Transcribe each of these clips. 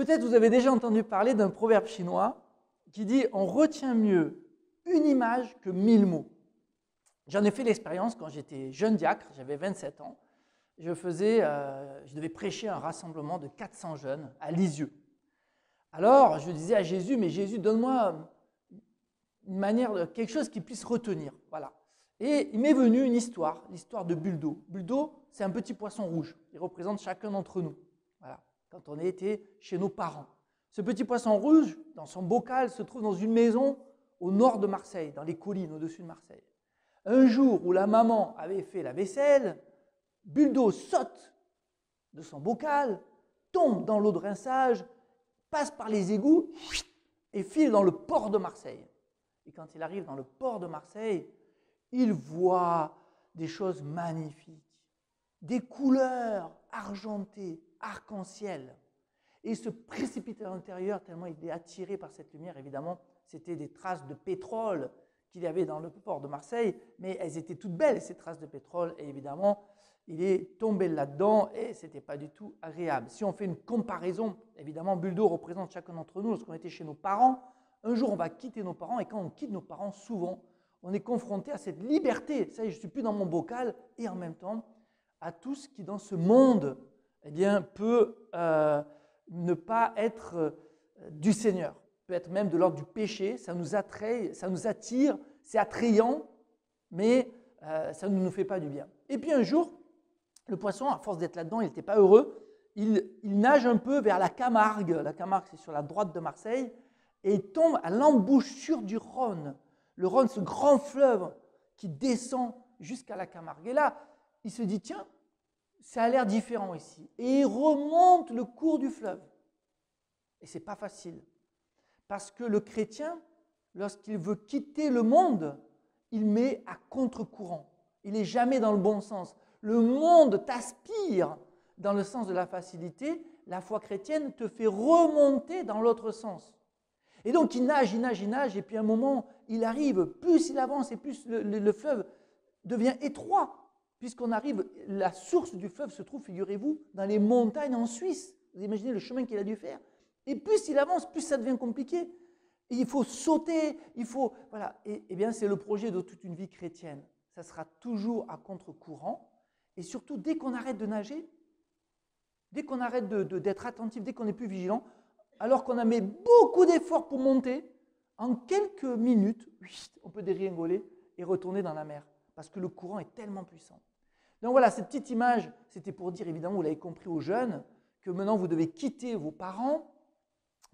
Peut-être vous avez déjà entendu parler d'un proverbe chinois qui dit « On retient mieux une image que 1000 mots ». J'en ai fait l'expérience quand j'étais jeune diacre, j'avais 27 ans. Je devais prêcher un rassemblement de 400 jeunes à Lisieux. Alors, je disais à Jésus, mais Jésus, donne-moi une manière, quelque chose qui puisse retenir. Voilà. Et il m'est venu une histoire, l'histoire de Buldo. Buldo, c'est un petit poisson rouge. Il représente chacun d'entre nous. Voilà. Quand on était chez nos parents. Ce petit poisson rouge, dans son bocal, se trouve dans une maison au nord de Marseille, dans les collines au-dessus de Marseille. Un jour où la maman avait fait la vaisselle, Buldo saute de son bocal, tombe dans l'eau de rinçage, passe par les égouts et file dans le port de Marseille. Et quand il arrive dans le port de Marseille, il voit des choses magnifiques, des couleurs argentées, arc-en-ciel. Et il se précipite à l'intérieur tellement il est attiré par cette lumière. Évidemment, c'était des traces de pétrole qu'il y avait dans le port de Marseille, mais elles étaient toutes belles, ces traces de pétrole. Et évidemment, il est tombé là-dedans et ce n'était pas du tout agréable. Si on fait une comparaison, évidemment, Buldo représente chacun d'entre nous lorsqu'on était chez nos parents. Un jour, on va quitter nos parents et quand on quitte nos parents, souvent, on est confronté à cette liberté. Ça y est, je ne suis plus dans mon bocal et en même temps, à tout ce qui, dans ce monde, eh bien, peut ne pas être du Seigneur, peut être même de l'ordre du péché. Ça nous attire, c'est attrayant, mais ça ne nous fait pas du bien. Et puis un jour, le poisson, à force d'être là-dedans, il n'était pas heureux. Il nage un peu vers la Camargue. La Camargue, c'est sur la droite de Marseille. Et il tombe à l'embouchure du Rhône. Le Rhône, ce grand fleuve qui descend jusqu'à la Camargue. Et là, il se dit, tiens, ça a l'air différent ici. Et il remonte le cours du fleuve. Et ce n'est pas facile. Parce que le chrétien, lorsqu'il veut quitter le monde, il met à contre-courant. Il n'est jamais dans le bon sens. Le monde t'aspire dans le sens de la facilité. La foi chrétienne te fait remonter dans l'autre sens. Et donc il nage, et puis à un moment, il arrive, plus il avance et plus le fleuve devient étroit, puisqu'on arrive, la source du fleuve se trouve, figurez-vous, dans les montagnes en Suisse. Vous imaginez le chemin qu'il a dû faire. Et plus il avance, plus ça devient compliqué. Et il faut sauter, voilà. Et bien c'est le projet de toute une vie chrétienne. Ça sera toujours à contre-courant. Et surtout, dès qu'on arrête de nager, dès qu'on arrête d'être attentif, dès qu'on n'est plus vigilant, alors qu'on a mis beaucoup d'efforts pour monter, en quelques minutes, on peut dégringoler et retourner dans la mer, parce que le courant est tellement puissant. Donc voilà, cette petite image, c'était pour dire, évidemment, vous l'avez compris aux jeunes, que maintenant vous devez quitter vos parents,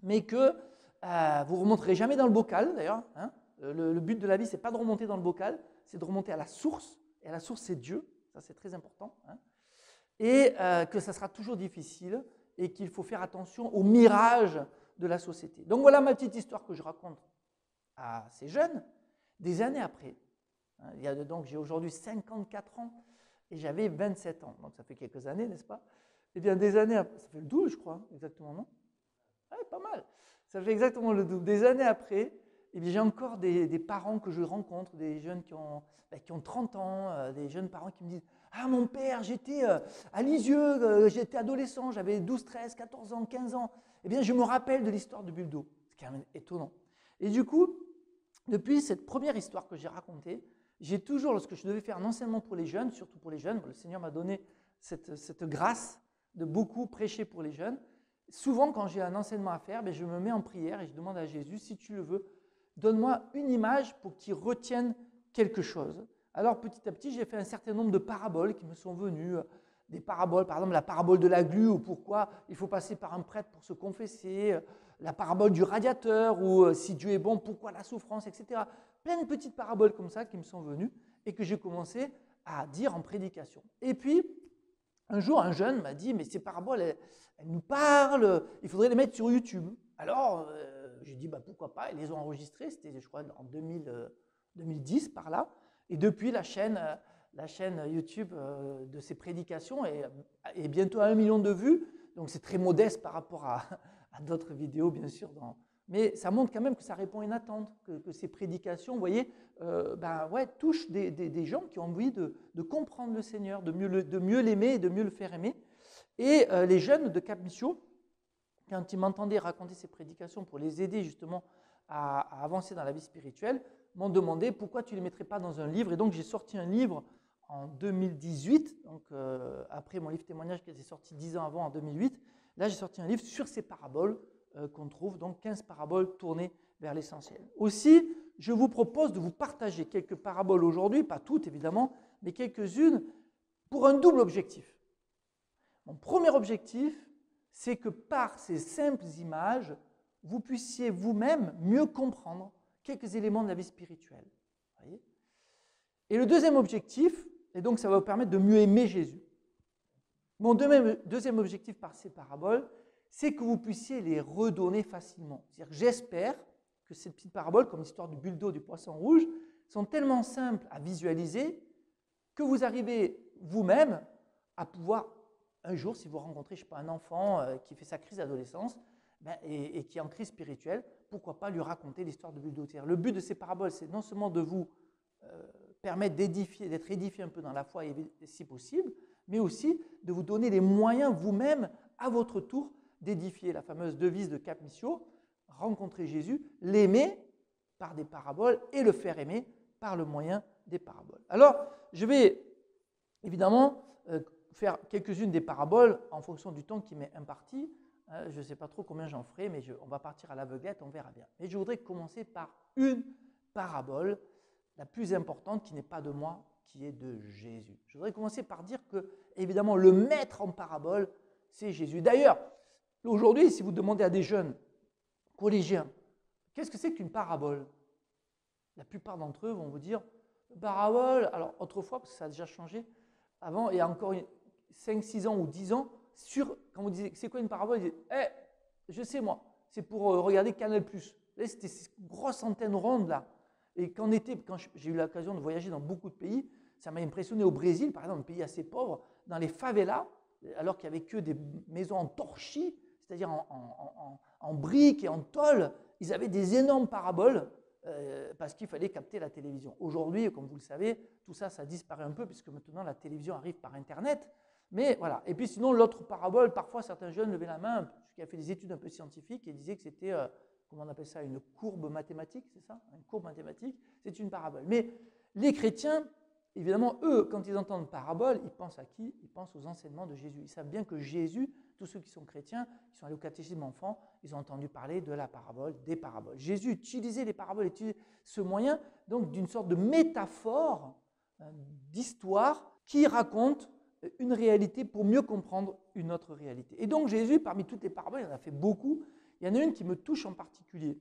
mais que vous ne remonterez jamais dans le bocal, d'ailleurs. Hein. Le but de la vie, ce n'est pas de remonter dans le bocal, c'est de remonter à la source, et la source, c'est Dieu, ça c'est très important, hein. Et que ça sera toujours difficile, et qu'il faut faire attention aux mirages de la société. Donc voilà ma petite histoire que je raconte à ces jeunes, des années après. Donc j'ai aujourd'hui 54 ans et j'avais 27 ans, donc ça fait quelques années, n'est-ce pas? Et bien des années après, ça fait le double je crois, exactement, non? Ouais, pas mal. Ça fait exactement le double. Des années après, et bien j'ai encore des parents que je rencontre, des jeunes qui ont 30 ans, des jeunes parents qui me disent « Ah, mon père, j'étais à Lisieux, j'étais adolescent, j'avais 12, 13, 14 ans, 15 ans. » Eh bien, je me rappelle de l'histoire de Buldo. C'est quand même étonnant. Et du coup, depuis cette première histoire que j'ai racontée, j'ai toujours, lorsque je devais faire un enseignement pour les jeunes, surtout pour les jeunes, le Seigneur m'a donné cette grâce de beaucoup prêcher pour les jeunes. Souvent, quand j'ai un enseignement à faire, je me mets en prière et je demande à Jésus, si tu le veux, donne-moi une image pour qu'il retienne quelque chose. Alors, petit à petit, j'ai fait un certain nombre de paraboles qui me sont venues. Des paraboles, par exemple, la parabole de la glu, ou pourquoi il faut passer par un prêtre pour se confesser. La parabole du radiateur, ou si Dieu est bon, pourquoi la souffrance, etc. Plein de petites paraboles comme ça qui me sont venues et que j'ai commencé à dire en prédication. Et puis, un jour, un jeune m'a dit, mais ces paraboles, elles nous parlent, il faudrait les mettre sur YouTube. Alors, j'ai dit, pourquoi pas, ils les ont enregistrées, c'était, je crois, en 2010, par là. Et depuis, la chaîne YouTube de ces prédications est bientôt à 1 million de vues. Donc, c'est très modeste par rapport à d'autres vidéos, bien sûr. Mais ça montre quand même que ça répond à une attente, que ces prédications, vous voyez, touchent des gens qui ont envie de comprendre le Seigneur, de mieux l'aimer et de mieux le faire aimer. Et les jeunes de Cap Mission quand ils m'entendaient raconter ces prédications pour les aider justement à avancer dans la vie spirituelle, m'ont demandé pourquoi tu ne les mettrais pas dans un livre. Et donc j'ai sorti un livre en 2018, donc après mon livre témoignage qui était sorti 10 ans avant, en 2008. Là j'ai sorti un livre sur ces paraboles qu'on trouve, donc 15 paraboles tournées vers l'essentiel. Aussi, je vous propose de vous partager quelques paraboles aujourd'hui, pas toutes évidemment, mais quelques-unes pour un double objectif. Mon premier objectif, c'est que par ces simples images, vous puissiez vous-même mieux comprendre quelques éléments de la vie spirituelle. Voyez ? Et le deuxième objectif, et donc ça va vous permettre de mieux aimer Jésus. Mon deuxième objectif par ces paraboles, c'est que vous puissiez les redonner facilement. C'est-à-dire que j'espère que ces petites paraboles, comme l'histoire du bulldog du poisson rouge, sont tellement simples à visualiser que vous arrivez vous-même à pouvoir, un jour, si vous rencontrez, je ne sais pas, un enfant qui fait sa crise d'adolescence et qui est en crise spirituelle, pourquoi pas lui raconter l'histoire de bulldog. Le but de ces paraboles, c'est non seulement de vous permettre d'édifier, d'être édifié un peu dans la foi, si possible, mais aussi de vous donner les moyens vous-même, à votre tour, d'édifier la fameuse devise de Cap Missio, rencontrer Jésus, l'aimer par des paraboles et le faire aimer par le moyen des paraboles. Alors, je vais évidemment faire quelques-unes des paraboles en fonction du temps qui m'est imparti. Je ne sais pas trop combien j'en ferai, mais on va partir à l'aveuglette, on verra bien. Mais je voudrais commencer par une parabole, la plus importante, qui n'est pas de moi, qui est de Jésus. Je voudrais commencer par dire que, évidemment, le maître en parabole, c'est Jésus. D'ailleurs, aujourd'hui, si vous demandez à des jeunes collégiens, qu'est-ce que c'est qu'une parabole? La plupart d'entre eux vont vous dire, parabole, alors autrefois, parce que ça a déjà changé, avant, il y a encore 5, 6 ans ou 10 ans, quand vous disiez, c'est quoi une parabole? Ils disaient, je sais moi, c'est pour regarder Canal+. Là, c'était ces grosses antennes rondes là. Et quand j'ai eu l'occasion de voyager dans beaucoup de pays, ça m'a impressionné au Brésil, par exemple, un pays assez pauvre, dans les favelas, alors qu'il n'y avait que des maisons en torchis, c'est-à-dire en briques et en tôle, ils avaient des énormes paraboles parce qu'il fallait capter la télévision. Aujourd'hui, comme vous le savez, tout ça, ça disparaît un peu puisque maintenant la télévision arrive par Internet. Mais voilà. Et puis sinon, l'autre parabole, parfois certains jeunes levaient la main, qui a fait des études un peu scientifiques et disaient que c'était, comment on appelle ça, une courbe mathématique, c'est ça? Une courbe mathématique, c'est une parabole. Mais les chrétiens, évidemment, eux, quand ils entendent parabole, ils pensent à qui? Ils pensent aux enseignements de Jésus. Ils savent bien que Jésus, tous ceux qui sont chrétiens, qui sont allés au catéchisme enfant, ils ont entendu parler de la parabole, des paraboles. Jésus utilisait les paraboles, utilisait ce moyen donc d'une sorte de métaphore, d'histoire qui raconte une réalité pour mieux comprendre une autre réalité. Et donc Jésus, parmi toutes les paraboles, il en a fait beaucoup, il y en a une qui me touche en particulier.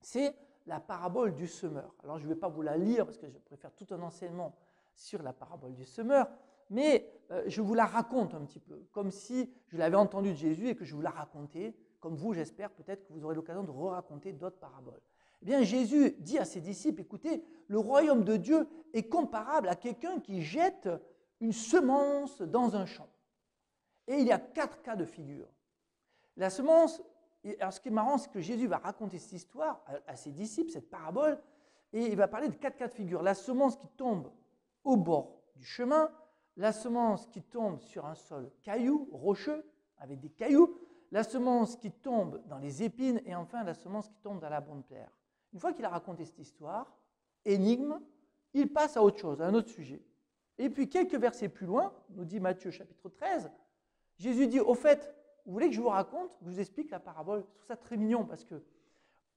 C'est la parabole du semeur. Alors je ne vais pas vous la lire parce que je préfère tout un enseignement sur la parabole du semeur, mais je vous la raconte un petit peu, comme si je l'avais entendue de Jésus et que je vous la racontais, comme vous, j'espère peut-être que vous aurez l'occasion de re-raconter d'autres paraboles. Eh bien, Jésus dit à ses disciples, écoutez, le royaume de Dieu est comparable à quelqu'un qui jette une semence dans un champ. Et il y a 4 cas de figure. La semence, alors ce qui est marrant, c'est que Jésus va raconter cette histoire à ses disciples, cette parabole, et il va parler de 4 cas de figure. La semence qui tombe au bord du chemin, la semence qui tombe sur un sol caillou, rocheux, avec des cailloux, la semence qui tombe dans les épines, et enfin la semence qui tombe dans la bonne terre. Une fois qu'il a raconté cette histoire, énigme, il passe à autre chose, à un autre sujet. Et puis quelques versets plus loin, nous dit Matthieu chapitre 13, Jésus dit, au fait, vous voulez que je vous raconte, que je vous explique la parabole? Je trouve ça très mignon parce que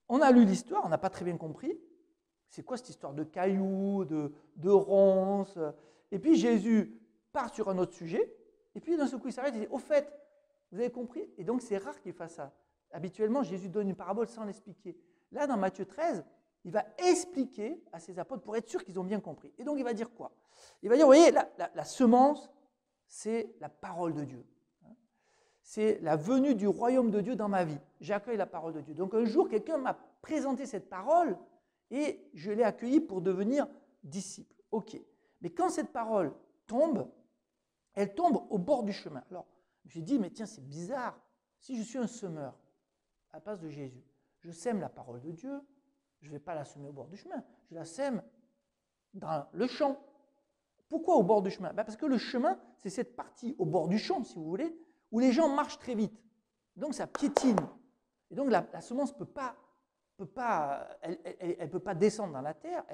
on a lu l'histoire, on n'a pas très bien compris. C'est quoi cette histoire de cailloux, de ronces? Et puis Jésus part sur un autre sujet, et puis d'un seul coup il s'arrête et dit, au fait, vous avez compris? Et donc c'est rare qu'il fasse ça. Habituellement, Jésus donne une parabole sans l'expliquer. Là, dans Matthieu 13, il va expliquer à ses apôtres pour être sûr qu'ils ont bien compris. Et donc il va dire quoi? Il va dire, vous voyez, la semence, c'est la parole de Dieu. C'est la venue du royaume de Dieu dans ma vie. J'accueille la parole de Dieu. Donc un jour, quelqu'un m'a présenté cette parole et je l'ai accueillie pour devenir disciple. Ok. Mais quand cette parole tombe, elle tombe au bord du chemin. Alors, j'ai dit, mais tiens, c'est bizarre. Si je suis un semeur, à la place de Jésus, je sème la parole de Dieu, je ne vais pas la semer au bord du chemin, je la sème dans le champ. Pourquoi au bord du chemin? Parce que le chemin, c'est cette partie au bord du champ, si vous voulez, où les gens marchent très vite. Donc ça piétine. Et donc la semence peut pas, elle peut pas descendre dans la terre.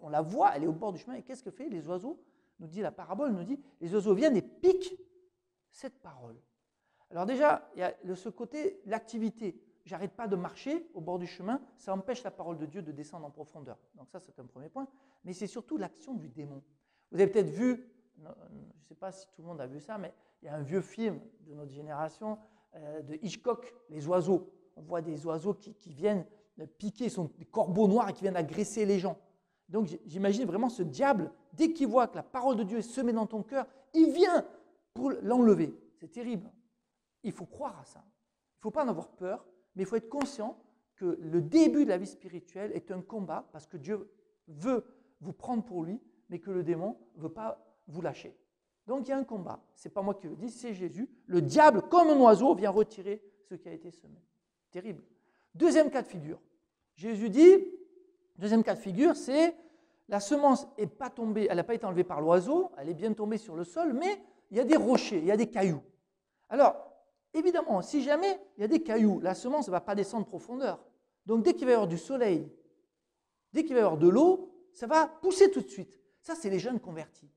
On la voit, elle est au bord du chemin. Et qu'est-ce que fait les oiseaux? Nous dit la parabole, nous dit, les oiseaux viennent et piquent cette parole. Alors déjà, il y a ce côté, l'activité. J'arrête pas de marcher au bord du chemin, ça empêche la parole de Dieu de descendre en profondeur. Donc ça, c'est un premier point. Mais c'est surtout l'action du démon. Vous avez peut-être vu, je ne sais pas si tout le monde a vu ça, mais il y a un vieux film de notre génération, de Hitchcock, Les oiseaux. On voit des oiseaux qui viennent piquer, sont des corbeaux noirs et qui viennent agresser les gens. Donc j'imagine vraiment ce diable, dès qu'il voit que la parole de Dieu est semée dans ton cœur, il vient pour l'enlever. C'est terrible. Il faut croire à ça. Il ne faut pas en avoir peur, mais il faut être conscient que le début de la vie spirituelle est un combat parce que Dieu veut vous prendre pour lui, mais que le démon ne veut pas vous lâcher. Donc il y a un combat. Ce n'est pas moi qui le dis, c'est Jésus. Le diable, comme un oiseau, vient retirer ce qui a été semé. Terrible. Deuxième cas de figure. Jésus dit, deuxième cas de figure, c'est la semence n'est pas tombée, elle n'a pas été enlevée par l'oiseau, elle est bien tombée sur le sol, mais il y a des rochers, il y a des cailloux. Alors, évidemment, si jamais il y a des cailloux, la semence ne va pas descendre de profondeur. Donc dès qu'il va y avoir du soleil, dès qu'il va y avoir de l'eau, ça va pousser tout de suite. Ça, c'est les jeunes convertis.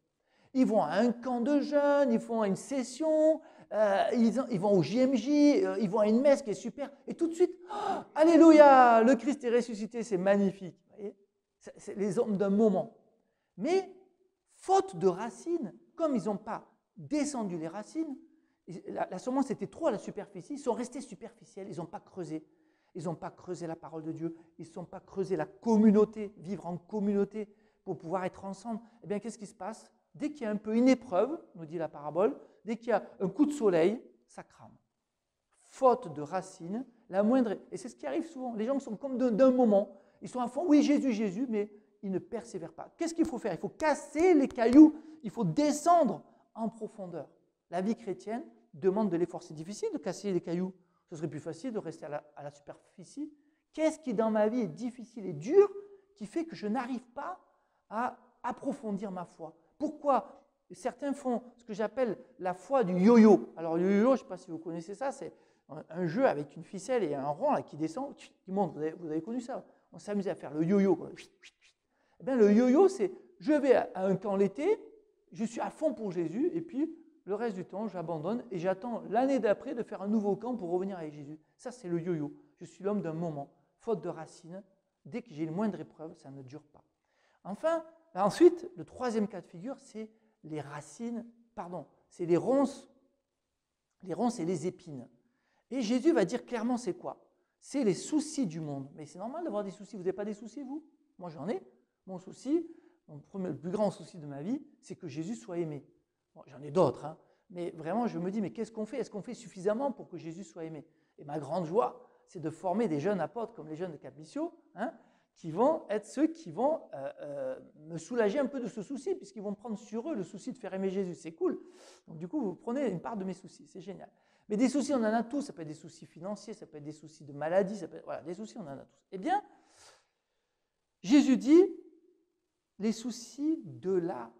Ils vont à un camp de jeunes, ils font une session, ils vont au JMJ, ils vont à une messe qui est super, et tout de suite, oh, alléluia, le Christ est ressuscité, c'est magnifique. Vous voyez, c'est les hommes d'un moment. Mais, faute de racines, comme ils n'ont pas descendu les racines, la semence était trop à la superficie, ils sont restés superficiels, ils n'ont pas creusé. Ils n'ont pas creusé la parole de Dieu, ils n'ont pas creusé la communauté, vivre en communauté pour pouvoir être ensemble. Eh bien, qu'est-ce qui se passe? Dès qu'il y a un peu une épreuve, nous dit la parabole, dès qu'il y a un coup de soleil, ça crame. Faute de racines, la moindre... Et c'est ce qui arrive souvent. Les gens sont comme d'un moment. Ils sont à fond, oui, Jésus, Jésus, mais ils ne persévèrent pas. Qu'est-ce qu'il faut faire? Il faut casser les cailloux, il faut descendre en profondeur. La vie chrétienne demande de l'effort. C'est difficile de casser les cailloux. Ce serait plus facile de rester à la superficie. Qu'est-ce qui dans ma vie est difficile et dur qui fait que je n'arrive pas à approfondir ma foi? Pourquoi certains font ce que j'appelle la foi du yo-yo? Alors le yo-yo, je ne sais pas si vous connaissez ça, c'est un jeu avec une ficelle et un rond là, qui descend, qui monte. Vous avez connu ça? On s'amusait à faire le yo-yo. Eh bien, le yo-yo, c'est je vais à un camp l'été, je suis à fond pour Jésus, et puis le reste du temps, j'abandonne et j'attends l'année d'après de faire un nouveau camp pour revenir avec Jésus. Ça, c'est le yo-yo. Je suis l'homme d'un moment. Faute de racines, dès que j'ai une moindre épreuve, ça ne dure pas. Enfin, ensuite, le troisième cas de figure, c'est les racines, c'est les ronces et les épines. Et Jésus va dire clairement c'est quoi? C'est les soucis du monde. Mais c'est normal d'avoir des soucis. Vous n'avez pas des soucis, vous? Moi, j'en ai. Mon souci, le plus grand souci de ma vie, c'est que Jésus soit aimé. Bon, j'en ai d'autres, hein, mais vraiment, je me dis, mais qu'est-ce qu'on fait? Est-ce qu'on fait suffisamment pour que Jésus soit aimé? Et ma grande joie, c'est de former des jeunes apôtres comme les jeunes de Cap-Mission, hein, qui vont être ceux qui vont me soulager un peu de ce souci, puisqu'ils vont prendre sur eux le souci de faire aimer Jésus. C'est cool. Donc du coup, vous prenez une part de mes soucis, c'est génial. Mais des soucis, on en a tous. Ça peut être des soucis financiers, ça peut être des soucis de maladie, ça peut être, voilà, des soucis, on en a tous. Eh bien, Jésus dit, les soucis de la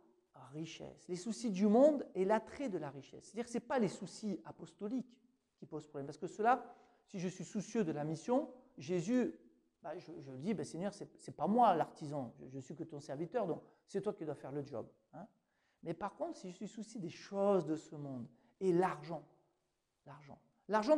richesse. Les soucis du monde et l'attrait de la richesse. C'est-à-dire que ce n'est pas les soucis apostoliques qui posent problème. Parce que cela, si je suis soucieux de la mission, Jésus, je dis, Seigneur, ce n'est pas moi l'artisan, je ne suis que ton serviteur, donc c'est toi qui dois faire le job. Hein. Mais par contre, si je suis soucieux des choses de ce monde et l'argent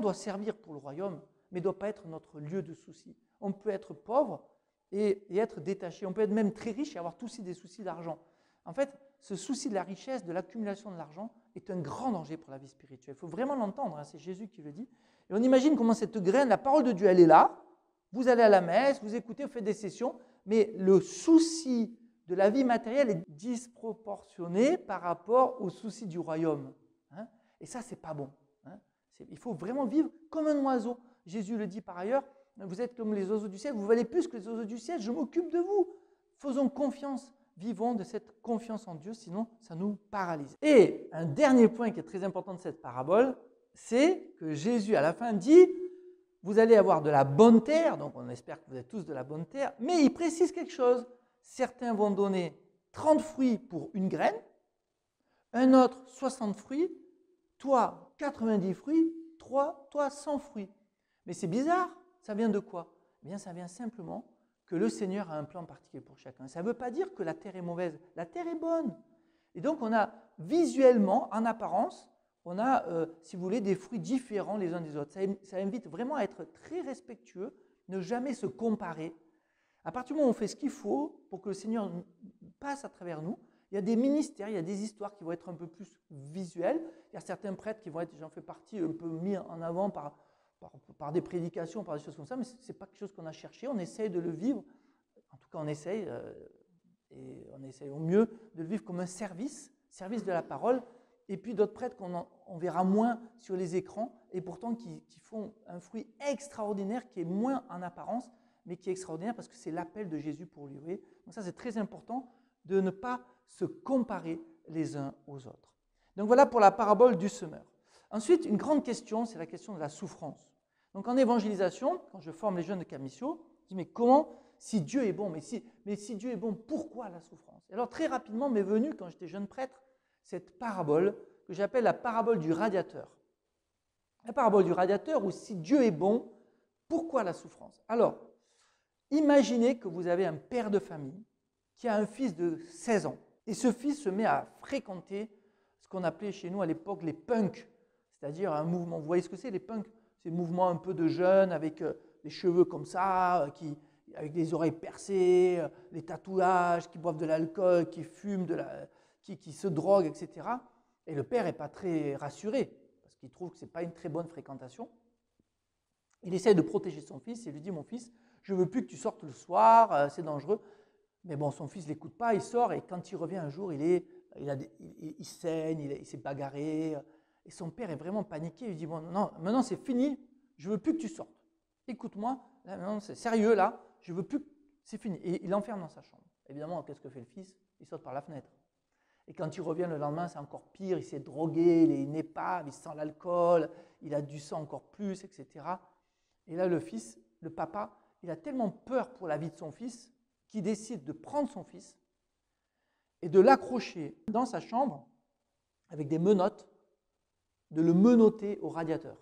doit servir pour le royaume, mais ne doit pas être notre lieu de souci. On peut être pauvre et être détaché. On peut être même très riche et avoir aussi des soucis d'argent. En fait, ce souci de la richesse, de l'accumulation de l'argent, est un grand danger pour la vie spirituelle. Il faut vraiment l'entendre, hein, c'est Jésus qui le dit. Et on imagine comment cette graine, la parole de Dieu, elle est là. Vous allez à la messe, vous écoutez, vous faites des sessions, mais le souci de la vie matérielle est disproportionné par rapport au souci du royaume. Hein. Et ça, c'est pas bon. Hein. Il faut vraiment vivre comme un oiseau. Jésus le dit par ailleurs, vous êtes comme les oiseaux du ciel, vous valez plus que les oiseaux du ciel, je m'occupe de vous. Faisons confiance. Vivons de cette confiance en Dieu, sinon ça nous paralyse. Et un dernier point qui est très important de cette parabole, c'est que Jésus à la fin dit, vous allez avoir de la bonne terre, donc on espère que vous êtes tous de la bonne terre, mais il précise quelque chose. Certains vont donner 30 fruits pour une graine, un autre 60 fruits, toi 90 fruits, toi sans fruit. Mais c'est bizarre, ça vient de quoi? Eh bien, ça vient simplement que le Seigneur a un plan particulier pour chacun. Ça ne veut pas dire que la terre est mauvaise, la terre est bonne. Et donc, on a visuellement, en apparence, on a, si vous voulez, des fruits différents les uns des autres. Ça invite vraiment à être très respectueux, ne jamais se comparer. À partir du moment où on fait ce qu'il faut pour que le Seigneur passe à travers nous, il y a des ministères, il y a des histoires qui vont être un peu plus visuelles. Il y a certains prêtres qui vont être, j'en fais partie, un peu mis en avant par des prédications, par des choses comme ça, mais ce n'est pas quelque chose qu'on a cherché. On essaye de le vivre, en tout cas on essaye, et on essaye au mieux de le vivre comme un service de la parole. Et puis d'autres prêtres qu'on verra moins sur les écrans, et pourtant qui font un fruit extraordinaire, qui est moins en apparence, mais qui est extraordinaire parce que c'est l'appel de Jésus pour lui. Donc ça, c'est très important de ne pas se comparer les uns aux autres. Donc voilà pour la parabole du semeur. Ensuite, une grande question, c'est la question de la souffrance. Donc en évangélisation, quand je forme les jeunes de Camisio, je dis mais comment, si Dieu est bon, mais si Dieu est bon, pourquoi la souffrance? Et alors très rapidement m'est venue, quand j'étais jeune prêtre, cette parabole que j'appelle la parabole du radiateur. La parabole du radiateur où si Dieu est bon, pourquoi la souffrance? Alors, imaginez que vous avez un père de famille qui a un fils de 16 ans. Et ce fils se met à fréquenter ce qu'on appelait chez nous à l'époque les punks, c'est-à-dire un mouvement. Vous voyez ce que c'est les punks? C'est un mouvement un peu de jeunes avec des cheveux comme ça, avec des oreilles percées, des tatouages, qui boivent de l'alcool, qui fument, qui se droguent, etc. Et le père n'est pas très rassuré, parce qu'il trouve que ce n'est pas une très bonne fréquentation. Il essaie de protéger son fils et lui dit « Mon fils, je ne veux plus que tu sortes le soir, c'est dangereux. » Mais bon, son fils ne l'écoute pas, il sort et quand il revient un jour, il saigne, il s'est bagarré. Et son père est vraiment paniqué, il lui dit « Bon, non, maintenant c'est fini, je ne veux plus que tu sortes. Écoute-moi, maintenant c'est sérieux là, je ne veux plus, c'est fini. » Et il l'enferme dans sa chambre. Évidemment, qu'est-ce que fait le fils? Il saute par la fenêtre. Et quand il revient le lendemain, c'est encore pire, il s'est drogué, il est une épave, il sent l'alcool, il a du sang encore plus, etc. Et là, le fils, le papa, il a tellement peur pour la vie de son fils qu'il décide de prendre son fils et de l'accrocher dans sa chambre avec des menottes, de le menotter au radiateur.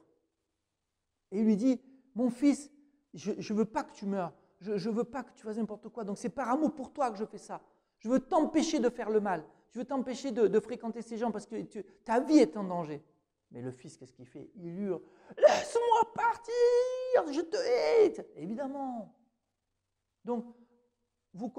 Et il lui dit « Mon fils, je ne veux pas que tu meures, je ne veux pas que tu fasses n'importe quoi, donc c'est par amour pour toi que je fais ça. Je veux t'empêcher de faire le mal, je veux t'empêcher de fréquenter ces gens parce que ta vie est en danger. » Mais le fils, qu'est-ce qu'il fait? Il hurle « Laisse-moi partir, je te hais !» Évidemment. Donc,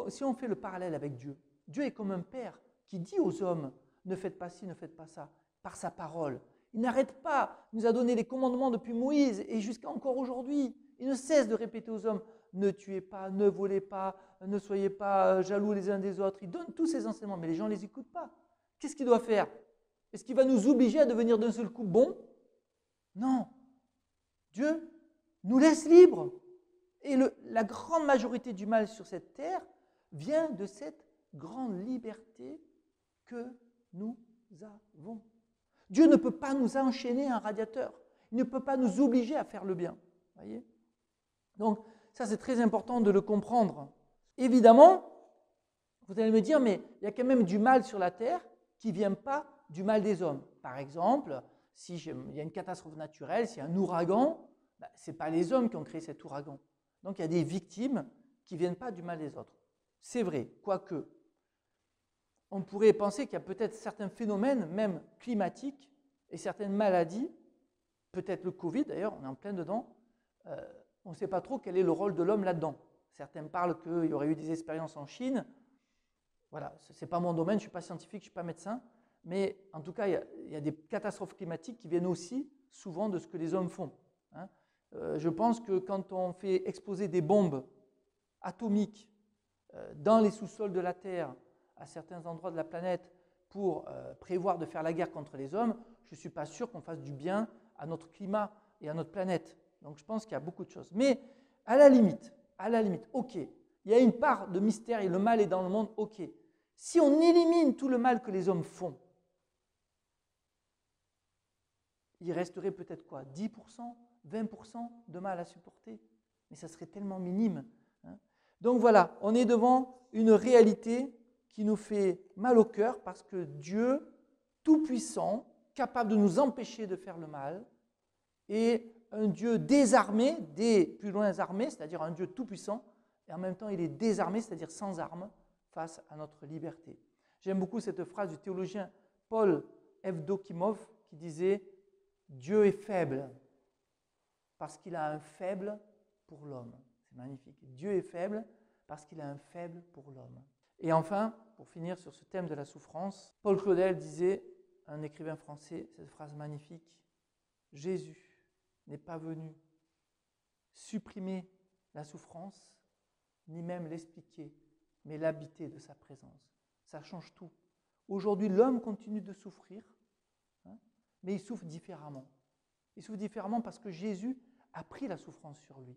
si on fait le parallèle avec Dieu, Dieu est comme un père qui dit aux hommes « Ne faites pas ci, ne faites pas ça » par sa parole. Il n'arrête pas, il nous a donné les commandements depuis Moïse et jusqu'à encore aujourd'hui. Il ne cesse de répéter aux hommes « Ne tuez pas, ne volez pas, ne soyez pas jaloux les uns des autres ». Il donne tous ces enseignements, mais les gens ne les écoutent pas. Qu'est-ce qu'il doit faire? Est-ce qu'il va nous obliger à devenir d'un seul coup bons? Non. Dieu nous laisse libres. Et la grande majorité du mal sur cette terre vient de cette grande liberté que nous avons. Dieu ne peut pas nous enchaîner à un radiateur. Il ne peut pas nous obliger à faire le bien. Voyez? Donc, ça, c'est très important de le comprendre. Évidemment, vous allez me dire, mais il y a quand même du mal sur la terre qui ne vient pas du mal des hommes. Par exemple, s'il y a une catastrophe naturelle, s'il y a un ouragan, ce n'est pas les hommes qui ont créé cet ouragan. Donc, il y a des victimes qui ne viennent pas du mal des autres. C'est vrai, quoique. On pourrait penser qu'il y a peut-être certains phénomènes, même climatiques, et certaines maladies, peut-être le Covid d'ailleurs, on est en plein dedans, on ne sait pas trop quel est le rôle de l'homme là-dedans. Certains parlent qu'il y aurait eu des expériences en Chine. Voilà, ce n'est pas mon domaine, je ne suis pas scientifique, je ne suis pas médecin, mais en tout cas, il y a des catastrophes climatiques qui viennent aussi souvent de ce que les hommes font. Je pense que quand on fait exploser des bombes atomiques dans les sous-sols de la Terre, à certains endroits de la planète, pour prévoir de faire la guerre contre les hommes, je ne suis pas sûr qu'on fasse du bien à notre climat et à notre planète. Donc je pense qu'il y a beaucoup de choses. Mais à la limite, ok, il y a une part de mystère et le mal est dans le monde, ok. Si on élimine tout le mal que les hommes font, il resterait peut-être quoi? 10%, 20% de mal à supporter? Mais ça serait tellement minime. Donc voilà, on est devant une réalité qui nous fait mal au cœur parce que Dieu, tout-puissant, capable de nous empêcher de faire le mal, est un Dieu désarmé, des plus loin armés, c'est-à-dire un Dieu tout-puissant, et en même temps il est désarmé, c'est-à-dire sans armes, face à notre liberté. J'aime beaucoup cette phrase du théologien Paul Evdokimov qui disait « Dieu est faible parce qu'il a un faible pour l'homme ». C'est magnifique. Dieu est faible parce qu'il a un faible pour l'homme. Et enfin, pour finir sur ce thème de la souffrance, Paul Claudel disait, un écrivain français, cette phrase magnifique, « Jésus n'est pas venu supprimer la souffrance, ni même l'expliquer, mais l'habiter de sa présence. » Ça change tout. Aujourd'hui, l'homme continue de souffrir, hein, mais il souffre différemment. Il souffre différemment parce que Jésus a pris la souffrance sur lui.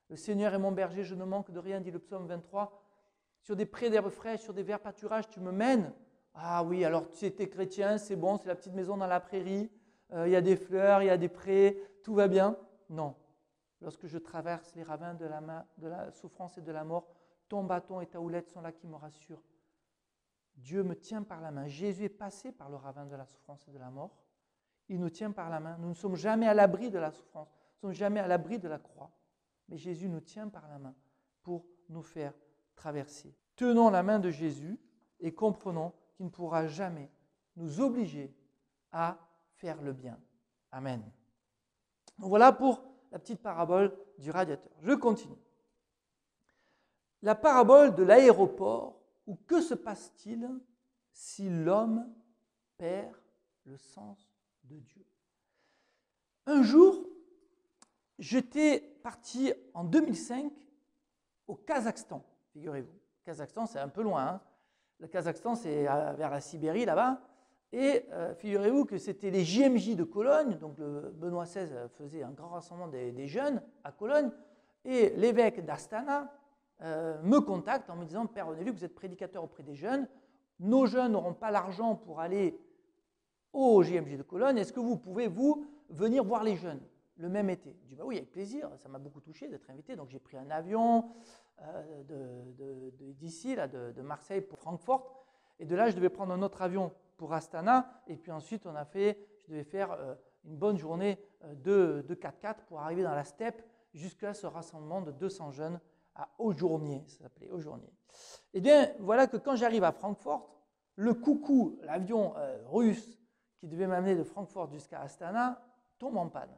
Le Seigneur est mon berger, je ne manque de rien, dit le psaume 23. Sur des prés d'herbes fraîches, sur des verts pâturages, tu me mènes. Ah oui, alors tu étais chrétien, c'est bon, c'est la petite maison dans la prairie, il y a des fleurs, il y a des prés, tout va bien. Non. Lorsque je traverse les ravins de la souffrance et de la mort, ton bâton et ta houlette sont là qui me rassurent. Dieu me tient par la main. Jésus est passé par le ravin de la souffrance et de la mort. Il nous tient par la main. Nous ne sommes jamais à l'abri de la souffrance. Nous ne sommes jamais à l'abri de la croix. Mais Jésus nous tient par la main pour nous faire traverser. Tenons la main de Jésus et comprenons qu'il ne pourra jamais nous obliger à faire le bien. Amen. Donc voilà pour la petite parabole du radiateur. Je continue. La parabole de l'aéroport, où que se passe-t-il si l'homme perd le sens de Dieu? Un jour, j'étais parti en 2005 au Kazakhstan, figurez-vous. Le Kazakhstan, c'est un peu loin. Hein. Le Kazakhstan, c'est vers la Sibérie, là-bas. Et figurez-vous que c'était les JMJ de Cologne, donc Benoît XVI faisait un grand rassemblement des jeunes à Cologne, et l'évêque d'Astana me contacte en me disant « Père, on a vu que vous êtes prédicateur auprès des jeunes, nos jeunes n'auront pas l'argent pour aller au JMJ de Cologne, est-ce que vous pouvez, vous, venir voir les jeunes le même été ?» Je dis bah « Oui, avec plaisir, ça m'a beaucoup touché d'être invité, donc j'ai pris un avion d'ici, de Marseille pour Francfort, et de là je devais prendre un autre avion pour Astana, et puis ensuite je devais faire une bonne journée de 4x4 pour arriver dans la steppe jusqu'à ce rassemblement de 200 jeunes à Aujournier, ça s'appelait Aujournier. Et bien voilà que quand j'arrive à Francfort, le coucou, l'avion russe qui devait m'amener de Francfort jusqu'à Astana, tombe en panne.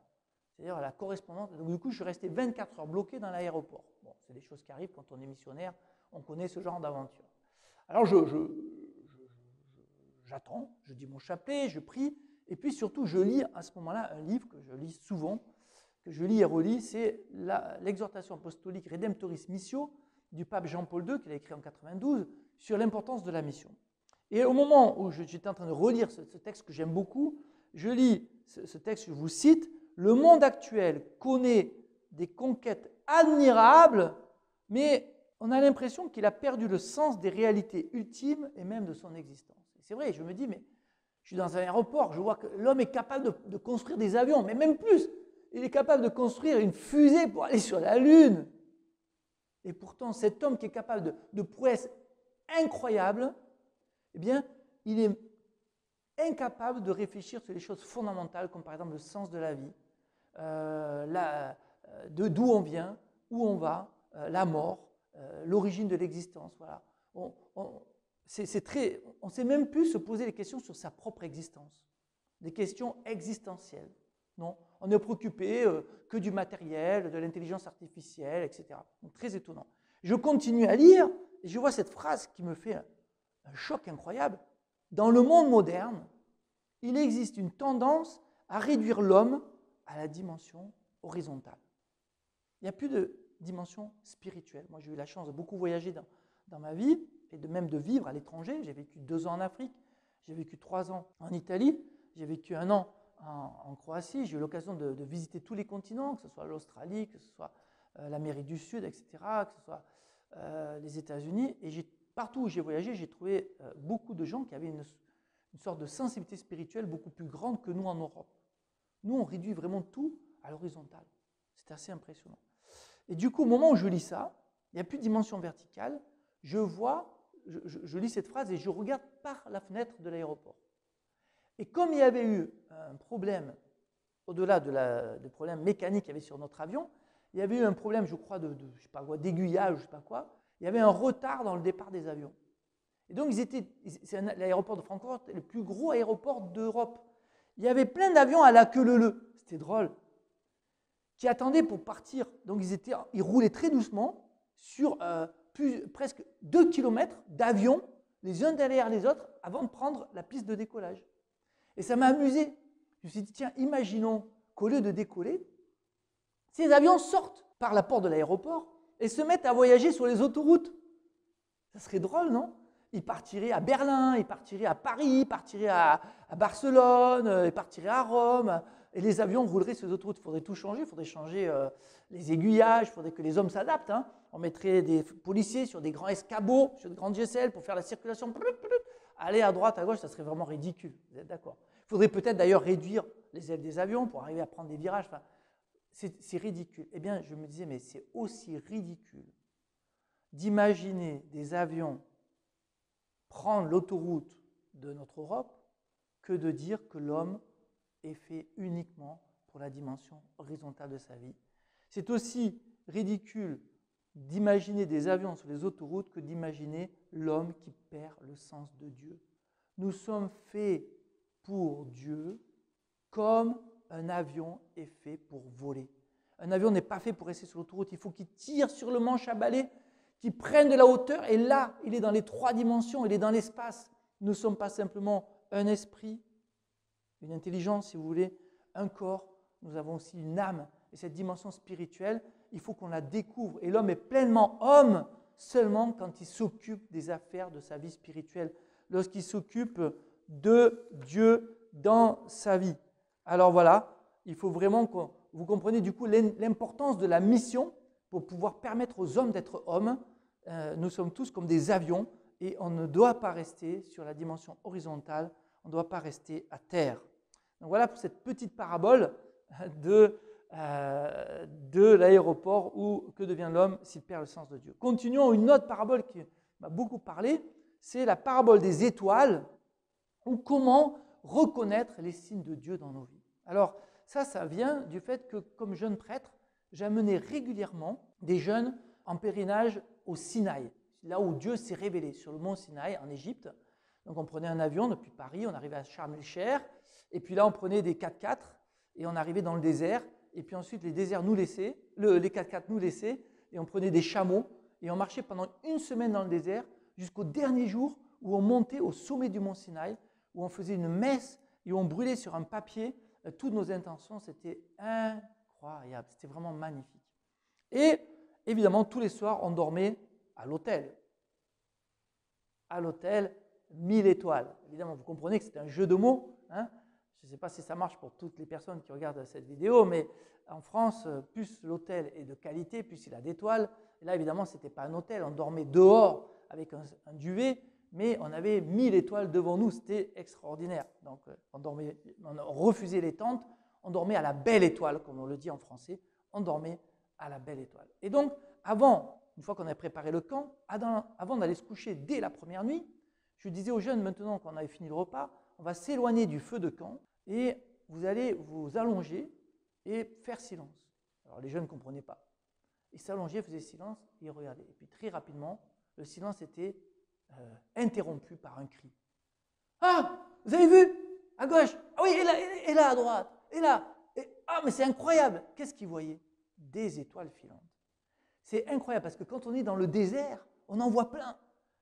C'est-à-dire la correspondance. Donc du coup, je suis resté 24 heures bloqué dans l'aéroport. Bon, c'est des choses qui arrivent quand on est missionnaire, on connaît ce genre d'aventure. Alors j'attends, je dis mon chapelet, je prie, et puis surtout je lis à ce moment-là un livre que je lis souvent, que je lis et relis, c'est l'exhortation apostolique Redemptoris Missio du pape Jean-Paul II, qu'il a écrit en 92, sur l'importance de la mission. Et au moment où j'étais en train de relire ce texte que j'aime beaucoup, je lis ce texte, je vous cite, « Le monde actuel connaît des conquêtes admirables, mais on a l'impression qu'il a perdu le sens des réalités ultimes et même de son existence. » C'est vrai, je me dis, mais je suis dans un aéroport, je vois que l'homme est capable de construire des avions, mais même plus, il est capable de construire une fusée pour aller sur la Lune. Et pourtant, cet homme qui est capable de prouesses incroyables, eh bien, il est incapable de réfléchir sur les choses fondamentales, comme par exemple le sens de la vie, d'où on vient, où on va, la mort, l'origine de l'existence. Voilà. On ne sait même plus se poser des questions sur sa propre existence, des questions existentielles. Non, on est préoccupé que du matériel, de l'intelligence artificielle, etc. Donc, très étonnant. Je continue à lire et je vois cette phrase qui me fait un choc incroyable. Dans le monde moderne, il existe une tendance à réduire l'homme à la dimension horizontale. Il n'y a plus de dimension spirituelle. Moi, j'ai eu la chance de beaucoup voyager dans ma vie et même de vivre à l'étranger. J'ai vécu 2 ans en Afrique, j'ai vécu 3 ans en Italie, j'ai vécu 1 an en Croatie. J'ai eu l'occasion de visiter tous les continents, que ce soit l'Australie, que ce soit l'Amérique du Sud, etc., que ce soit les États-Unis. Et partout où j'ai voyagé, j'ai trouvé beaucoup de gens qui avaient une sorte de sensibilité spirituelle beaucoup plus grande que nous en Europe. Nous, on réduit vraiment tout à l'horizontale. C'est assez impressionnant. Et du coup, au moment où je lis ça, il n'y a plus de dimension verticale, je lis cette phrase et je regarde par la fenêtre de l'aéroport. Et comme il y avait eu un problème au-delà des problèmes mécaniques qu'il y avait sur notre avion, il y avait eu un problème, je crois, je sais pas quoi, d'aiguillage, je sais pas quoi. Il y avait un retard dans le départ des avions. Et donc, c'est l'aéroport de Francfort, le plus gros aéroport d'Europe. Il y avait plein d'avions à la queue leu-leu, c'était drôle, qui attendaient pour partir. Donc, ils roulaient très doucement sur presque 2 km d'avions, les uns derrière les autres, avant de prendre la piste de décollage. Et ça m'a amusé. Je me suis dit, tiens, imaginons qu'au lieu de décoller, ces avions sortent par la porte de l'aéroport et se mettent à voyager sur les autoroutes. Ça serait drôle, non? Ils partiraient à Berlin, ils partiraient à Paris, ils partiraient à Barcelone, ils partiraient à Rome, et les avions rouleraient sur les autoroutes. Il faudrait tout changer, il faudrait changer les aiguillages, il faudrait que les hommes s'adaptent. Hein. On mettrait des policiers sur des grands escabeaux, sur des grandes GSL pour faire la circulation. Aller à droite, à gauche, ça serait vraiment ridicule. Vous êtes d'accord? Il faudrait peut-être d'ailleurs réduire les ailes des avions pour arriver à prendre des virages. Enfin, c'est ridicule. Eh bien, je me disais, mais c'est aussi ridicule d'imaginer des avions prendre l'autoroute de notre Europe que de dire que l'homme est fait uniquement pour la dimension horizontale de sa vie. C'est aussi ridicule d'imaginer des avions sur les autoroutes que d'imaginer l'homme qui perd le sens de Dieu. Nous sommes faits pour Dieu comme un avion est fait pour voler. Un avion n'est pas fait pour rester sur l'autoroute, il faut qu'il tire sur le manche à balai, qu'il prenne de la hauteur, et là, il est dans les 3 dimensions, il est dans l'espace. Nous ne sommes pas simplement un esprit, une intelligence, si vous voulez, un corps, nous avons aussi une âme. Et cette dimension spirituelle, il faut qu'on la découvre. Et l'homme est pleinement homme seulement quand il s'occupe des affaires de sa vie spirituelle, lorsqu'il s'occupe de Dieu dans sa vie. Alors voilà, il faut vraiment que vous compreniez du coup l'importance de la mission pour pouvoir permettre aux hommes d'être hommes. Nous sommes tous comme des avions et on ne doit pas rester sur la dimension horizontale, on ne doit pas rester à terre. Donc voilà pour cette petite parabole de l'aéroport où que devient l'homme s'il perd le sens de Dieu. Continuons, une autre parabole qui m'a beaucoup parlé, c'est la parabole des étoiles, ou comment reconnaître les signes de Dieu dans nos vies. Alors ça vient du fait que comme jeune prêtre, j'amenais régulièrement des jeunes en pèlerinage au Sinaï, là où Dieu s'est révélé, sur le mont Sinaï en Égypte. Donc on prenait un avion depuis Paris, on arrivait à Sharm el-Sheikh, et puis là on prenait des 4x4 et on arrivait dans le désert, et puis ensuite les déserts nous laissaient, les 4x4 nous laissaient, et on prenait des chameaux, et on marchait pendant une semaine dans le désert, jusqu'au dernier jour où on montait au sommet du mont Sinaï, où on faisait une messe, et où on brûlait sur un papier toutes nos intentions. C'était incroyable, c'était vraiment magnifique. Et évidemment, tous les soirs, on dormait à l'hôtel. À l'hôtel, 1000 étoiles. Évidemment, vous comprenez que c'est un jeu de mots. Hein. Je ne sais pas si ça marche pour toutes les personnes qui regardent cette vidéo, mais en France, plus l'hôtel est de qualité, plus il a d'étoiles. Et là, évidemment, ce n'était pas un hôtel. On dormait dehors avec un duvet, mais on avait 1000 étoiles devant nous. C'était extraordinaire. Donc, on refusait les tentes. On dormait à la belle étoile, comme on le dit en français. On dormait à la belle étoile. Et donc, une fois qu'on a préparé le camp, avant d'aller se coucher dès la première nuit, je disais aux jeunes, maintenant qu'on avait fini le repas, on va s'éloigner du feu de camp et vous allez vous allonger et faire silence. Alors les jeunes ne comprenaient pas. Ils s'allongeaient, faisaient silence et ils regardaient. Et puis très rapidement, le silence était interrompu par un cri. Ah, vous avez vu? À gauche. Ah oui, et là à droite. Et là. Ah, mais c'est incroyable. Qu'est-ce qu'ils voyaient? Des étoiles filantes. C'est incroyable parce que quand on est dans le désert, on en voit plein.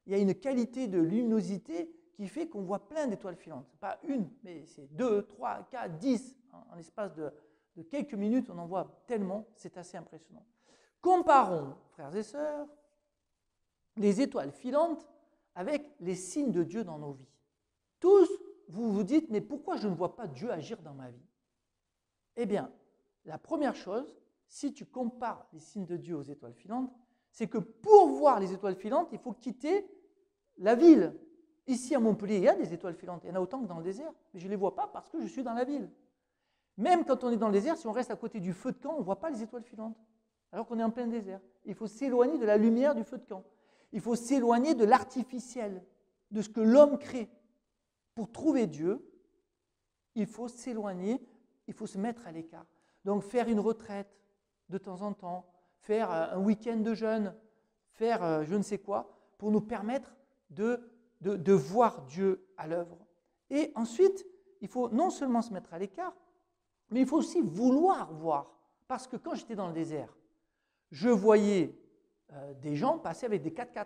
Il y a une qualité de luminosité qui fait qu'on voit plein d'étoiles filantes. Pas une, mais c'est 2, 3, 4, 10. En l'espace de quelques minutes, on en voit tellement, c'est assez impressionnant. Comparons, frères et sœurs, les étoiles filantes avec les signes de Dieu dans nos vies. Tous, vous vous dites, mais pourquoi je ne vois pas Dieu agir dans ma vie? Eh bien, la première chose, si tu compares les signes de Dieu aux étoiles filantes, c'est que pour voir les étoiles filantes, il faut quitter la ville. Ici à Montpellier, il y a des étoiles filantes, il y en a autant que dans le désert, mais je ne les vois pas parce que je suis dans la ville. Même quand on est dans le désert, si on reste à côté du feu de camp, on ne voit pas les étoiles filantes, alors qu'on est en plein désert. Il faut s'éloigner de la lumière du feu de camp. Il faut s'éloigner de l'artificiel, de ce que l'homme crée. Pour trouver Dieu, il faut s'éloigner il faut se mettre à l'écart. Donc faire une retraite de temps en temps, faire un week-end de jeûne, faire je ne sais quoi, pour nous permettre de voir Dieu à l'œuvre. Et ensuite, il faut non seulement se mettre à l'écart, mais il faut aussi vouloir voir. Parce que quand j'étais dans le désert, je voyais des gens passer avec des 4x4.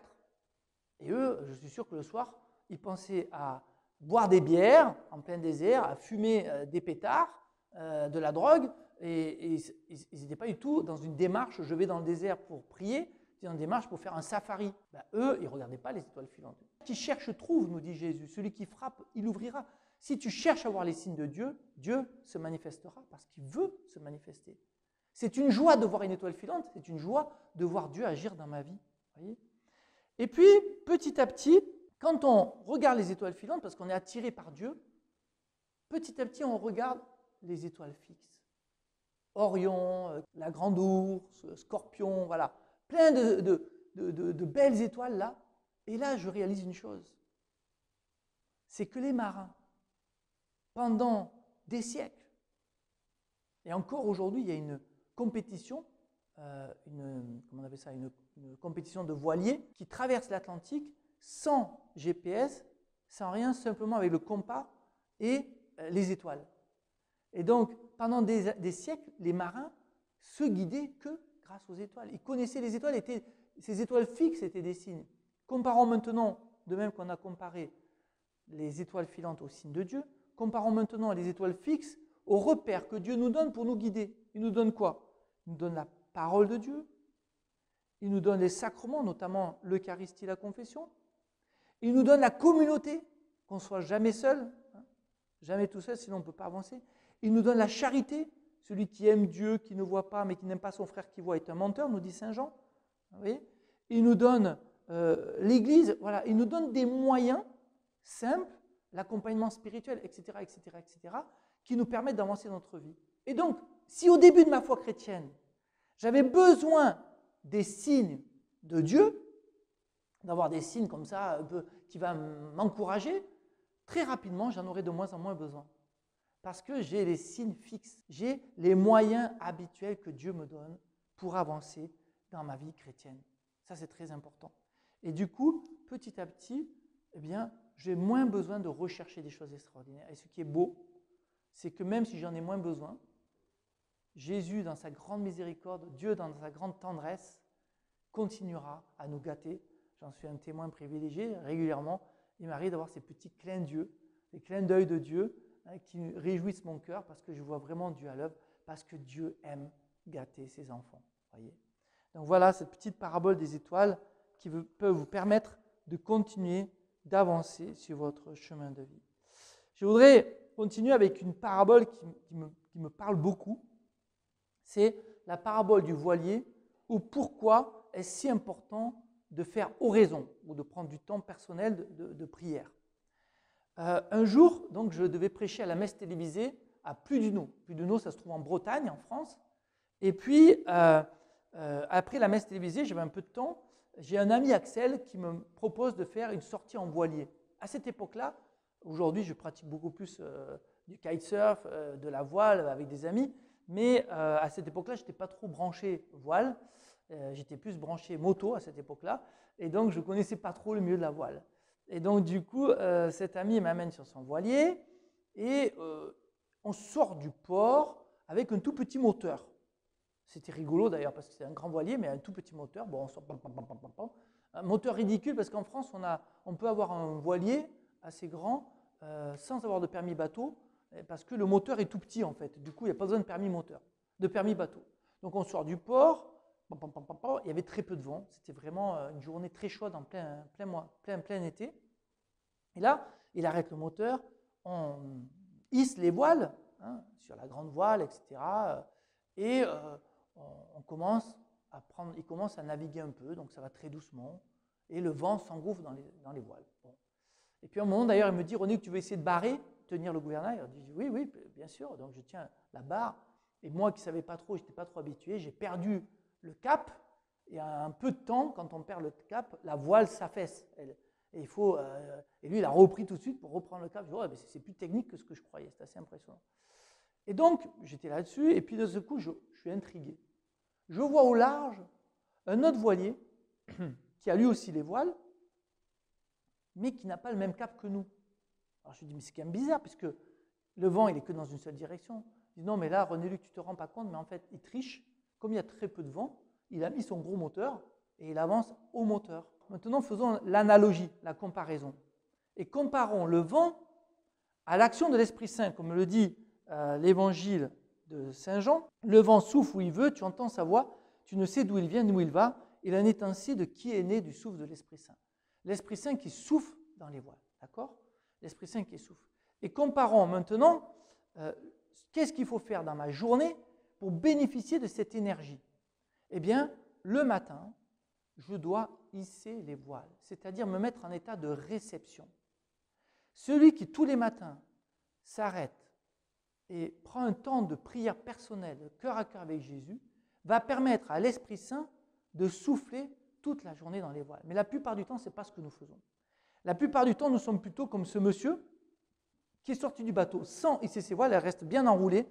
Et eux, je suis sûr que le soir, ils pensaient à boire des bières en plein désert, à fumer des pétards, de la drogue, et ils n'étaient pas du tout dans une démarche, je vais dans le désert pour prier, ils étaient dans une démarche pour faire un safari. Ben, eux, ils ne regardaient pas les étoiles filantes. Qui cherche trouve, nous dit Jésus. Celui qui frappe, il ouvrira. Si tu cherches à voir les signes de Dieu, Dieu se manifestera parce qu'il veut se manifester. C'est une joie de voir une étoile filante, c'est une joie de voir Dieu agir dans ma vie. Voyez ? Et puis, petit à petit, quand on regarde les étoiles filantes, parce qu'on est attiré par Dieu, petit à petit, on regarde les étoiles fixes. Orion, la Grande Ourse, Scorpion, voilà. Plein de belles étoiles là. Et là, je réalise une chose. C'est que les marins, pendant des siècles, et encore aujourd'hui, il y a une compétition, comment on appelle ça, une compétition de voiliers qui traverse l'Atlantique sans GPS, sans rien, simplement avec le compas et les étoiles. Et donc, pendant des siècles, les marins se guidaient que grâce aux étoiles. Ils connaissaient les étoiles, ces étoiles fixes étaient des signes. Comparons maintenant, de même qu'on a comparé les étoiles filantes aux signes de Dieu, comparons maintenant les étoiles fixes aux repères que Dieu nous donne pour nous guider. Il nous donne quoi? Il nous donne la parole de Dieu, il nous donne les sacrements, notamment l'Eucharistie et la confession, il nous donne la communauté, qu'on ne soit jamais seul, jamais tout seul, sinon on ne peut pas avancer. Il nous donne la charité, celui qui aime Dieu, qui ne voit pas, mais qui n'aime pas son frère qui voit est un menteur, nous dit Saint Jean. Vous voyez ? Il nous donne l'Église, voilà, il nous donne des moyens simples, l'accompagnement spirituel, etc., etc., etc., qui nous permettent d'avancer dans notre vie. Et donc, si au début de ma foi chrétienne, j'avais besoin des signes de Dieu, d'avoir des signes comme ça, un peu, qui va m'encourager, très rapidement, j'en aurai de moins en moins besoin. Parce que j'ai les signes fixes, j'ai les moyens habituels que Dieu me donne pour avancer dans ma vie chrétienne. Ça, c'est très important. Et du coup, petit à petit, eh bien, j'ai moins besoin de rechercher des choses extraordinaires. Et ce qui est beau, c'est que même si j'en ai moins besoin, Jésus, dans sa grande miséricorde, Dieu, dans sa grande tendresse, continuera à nous gâter. J'en suis un témoin privilégié. Régulièrement, il m'arrive d'avoir ces petits clins d'yeux, les clins d'œil de Dieu, qui réjouissent mon cœur parce que je vois vraiment Dieu à l'œuvre, parce que Dieu aime gâter ses enfants. Voyez. Donc voilà cette petite parabole des étoiles qui peut vous permettre de continuer d'avancer sur votre chemin de vie. Je voudrais continuer avec une parabole qui me parle beaucoup. C'est la parabole du voilier, ou pourquoi est-ce si important de faire oraison ou de prendre du temps personnel de prière. Un jour, donc, je devais prêcher à la messe télévisée à Pludunot. Pludunot, ça se trouve en Bretagne, en France. Et puis, après la messe télévisée, j'avais un peu de temps. J'ai un ami, Axel, qui me propose de faire une sortie en voilier. À cette époque-là, aujourd'hui, je pratique beaucoup plus du kitesurf, de la voile avec des amis. Mais à cette époque-là, je n'étais pas trop branché voile. J'étais plus branché moto à cette époque-là. Et donc, je ne connaissais pas trop le milieu de la voile. Et donc, du coup, cet ami m'amène sur son voilier et on sort du port avec un tout petit moteur. C'était rigolo d'ailleurs parce que c'est un grand voilier, mais un tout petit moteur. Bon, on sort, un moteur ridicule parce qu'en France, on peut avoir un voilier assez grand sans avoir de permis bateau parce que le moteur est tout petit en fait. Du coup, il n'y a pas besoin de permis bateau. Donc, on sort du port. Il y avait très peu de vent, c'était vraiment une journée très chaude en plein été. Et là, il arrête le moteur, on hisse les voiles, sur la grande voile, etc. Et il commence à naviguer un peu, donc ça va très doucement. Et le vent s'engouffre dans les voiles. Bon. Et puis à un moment, d'ailleurs, il me dit, René, tu veux essayer de barrer, tenir le gouvernail? Je dis, oui, bien sûr. Donc je tiens la barre. Et moi qui ne savais pas trop, je n'étais pas trop habitué, j'ai perdu le cap, et à un peu de temps, quand on perd le cap, la voile s'affaisse. Et lui, il a repris tout de suite pour reprendre le cap. Je dis, mais c'est plus technique que ce que je croyais, c'est assez impressionnant. Et donc, j'étais là-dessus, et puis de ce coup, je suis intrigué. Je vois au large un autre voilier qui a lui aussi les voiles, mais qui n'a pas le même cap que nous. Alors je me dis, mais c'est quand même bizarre, puisque le vent, il n'est que dans une seule direction. Je dis, non, mais là, René-Luc, tu ne te rends pas compte, mais en fait, il triche. Comme il y a très peu de vent, il a mis son gros moteur et il avance au moteur. Maintenant, faisons l'analogie, la comparaison. Et comparons le vent à l'action de l'Esprit Saint, comme le dit l'évangile de Saint Jean. Le vent souffle où il veut, tu entends sa voix, tu ne sais d'où il vient ni où il va. Il en est ainsi de qui est né du souffle de l'Esprit Saint. L'Esprit Saint qui souffle dans les voiles, d'accord? L'Esprit Saint qui souffle. Et comparons maintenant, qu'est-ce qu'il faut faire dans ma journée pour bénéficier de cette énergie? Eh bien, le matin, je dois hisser les voiles, c'est-à-dire me mettre en état de réception. Celui qui, tous les matins, s'arrête et prend un temps de prière personnelle, cœur à cœur avec Jésus, va permettre à l'Esprit Saint de souffler toute la journée dans les voiles. Mais la plupart du temps, ce n'est pas ce que nous faisons. La plupart du temps, nous sommes plutôt comme ce monsieur qui est sorti du bateau sans hisser ses voiles, elle reste bien enroulée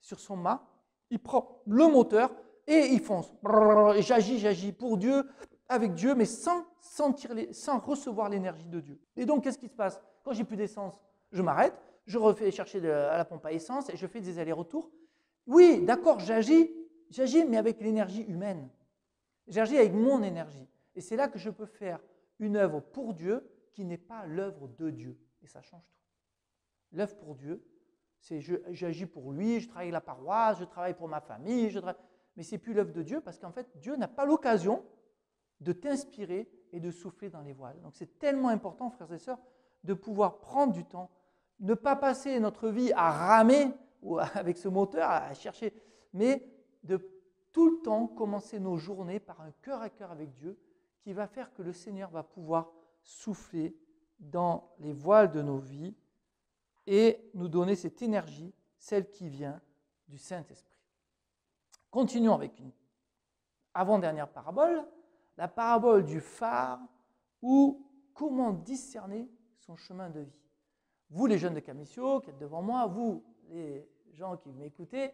sur son mât, il prend le moteur et il fonce. J'agis pour Dieu, avec Dieu, mais sans recevoir l'énergie de Dieu. Et donc, qu'est-ce qui se passe? Quand j'ai plus d'essence, je m'arrête, je refais chercher à la pompe à essence et je fais des allers-retours. Oui, d'accord, j'agis, mais avec l'énergie humaine. J'agis avec mon énergie. Et c'est là que je peux faire une œuvre pour Dieu qui n'est pas l'œuvre de Dieu. Et ça change tout. L'œuvre pour Dieu, c'est j'agis pour lui, je travaille avec la paroisse, je travaille pour ma famille, mais ce n'est plus l'œuvre de Dieu parce qu'en fait, Dieu n'a pas l'occasion de t'inspirer et de souffler dans les voiles. Donc c'est tellement important, frères et sœurs, de pouvoir prendre du temps, ne pas passer notre vie à ramer ou avec ce moteur, à chercher, mais de tout le temps commencer nos journées par un cœur à cœur avec Dieu qui va faire que le Seigneur va pouvoir souffler dans les voiles de nos vies et nous donner cette énergie, celle qui vient du Saint-Esprit. Continuons avec une avant-dernière parabole, la parabole du phare ou comment discerner son chemin de vie. Vous, les jeunes de Camisio, qui êtes devant moi, vous, les gens qui m'écoutez,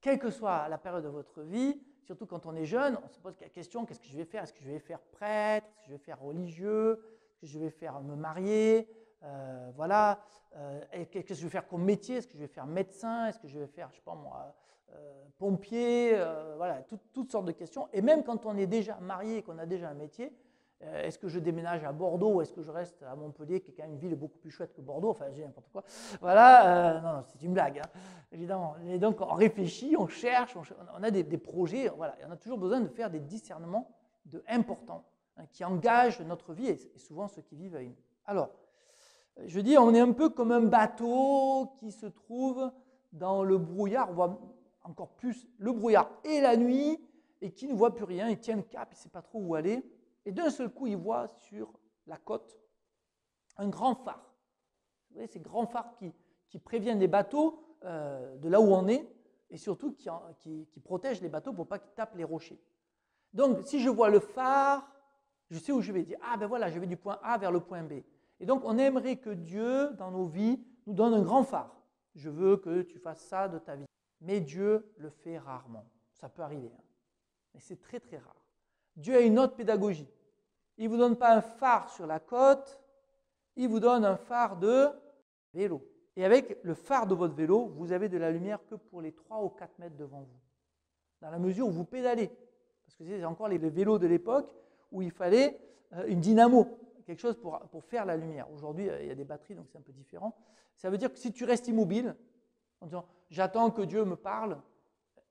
quelle que soit la période de votre vie, surtout quand on est jeune, on se pose la question, qu'est-ce que je vais faire? Est-ce que je vais faire prêtre? Est-ce que je vais faire religieux? Est-ce que je vais faire me marier? Qu'est-ce que je vais faire comme métier? Est-ce que je vais faire médecin? Est-ce que je vais faire, je ne sais pas moi, pompier? Voilà, toutes sortes de questions. Et même quand on est déjà marié et qu'on a déjà un métier, est-ce que je déménage à Bordeaux ou est-ce que je reste à Montpellier, qui est quand même une ville beaucoup plus chouette que Bordeaux? Enfin, j'ai n'importe quoi. Voilà, non, c'est une blague, hein, évidemment. Et donc, on réfléchit, on cherche, on a des projets. Voilà, et on a toujours besoin de faire des discernements importants qui engagent notre vie et souvent ceux qui vivent avec nous. Alors, je dis, on est un peu comme un bateau qui se trouve dans le brouillard. On voit encore plus le brouillard et la nuit et qui ne voit plus rien. Il tient le cap, il ne sait pas trop où aller. Et d'un seul coup, il voit sur la côte un grand phare. Vous voyez, ces grands phares qui préviennent les bateaux de là où on est et surtout qui protègent les bateaux pour ne pas qu'ils tapent les rochers. Donc, si je vois le phare, je sais où je vais dire, ah ben voilà, je vais du point A vers le point B. Et donc, on aimerait que Dieu, dans nos vies, nous donne un grand phare. Je veux que tu fasses ça de ta vie. Mais Dieu le fait rarement. Ça peut arriver, hein. Mais c'est très très rare. Dieu a une autre pédagogie. Il ne vous donne pas un phare sur la côte, il vous donne un phare de vélo. Et avec le phare de votre vélo, vous avez de la lumière que pour les 3 ou 4 mètres devant vous. Dans la mesure où vous pédalez. Parce que c'est encore les vélos de l'époque où il fallait une dynamo, quelque chose pour faire la lumière. Aujourd'hui, il y a des batteries, donc c'est un peu différent. Ça veut dire que si tu restes immobile, en disant « j'attends que Dieu me parle »,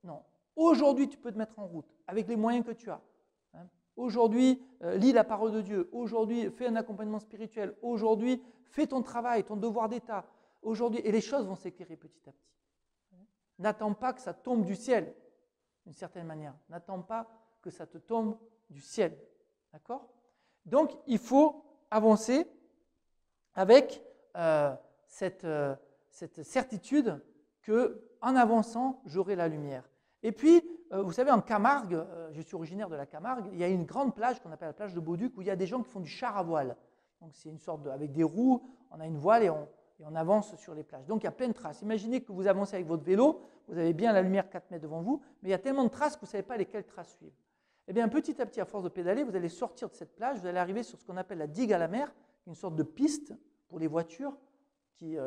non. Aujourd'hui, tu peux te mettre en route avec les moyens que tu as. Hein. Aujourd'hui, lis la parole de Dieu. Aujourd'hui, fais un accompagnement spirituel. Aujourd'hui, fais ton travail, ton devoir d'État. Aujourd'hui, et les choses vont s'éclairer petit à petit. N'attends pas que ça tombe du ciel, d'une certaine manière. N'attends pas que ça te tombe du ciel. D'accord? Donc, il faut avancer avec cette certitude qu'en avançant, j'aurai la lumière. Et puis, vous savez, en Camargue, je suis originaire de la Camargue, il y a une grande plage qu'on appelle la plage de Bauduc où il y a des gens qui font du char à voile. Donc, c'est une sorte avec des roues, on a une voile et et on avance sur les plages. Donc il y a plein de traces. Imaginez que vous avancez avec votre vélo, vous avez bien la lumière 4 mètres devant vous, mais il y a tellement de traces que vous ne savez pas lesquelles traces suivre. Eh bien, petit à petit, à force de pédaler, vous allez sortir de cette plage, vous allez arriver sur ce qu'on appelle la digue à la mer, une sorte de piste pour les voitures qui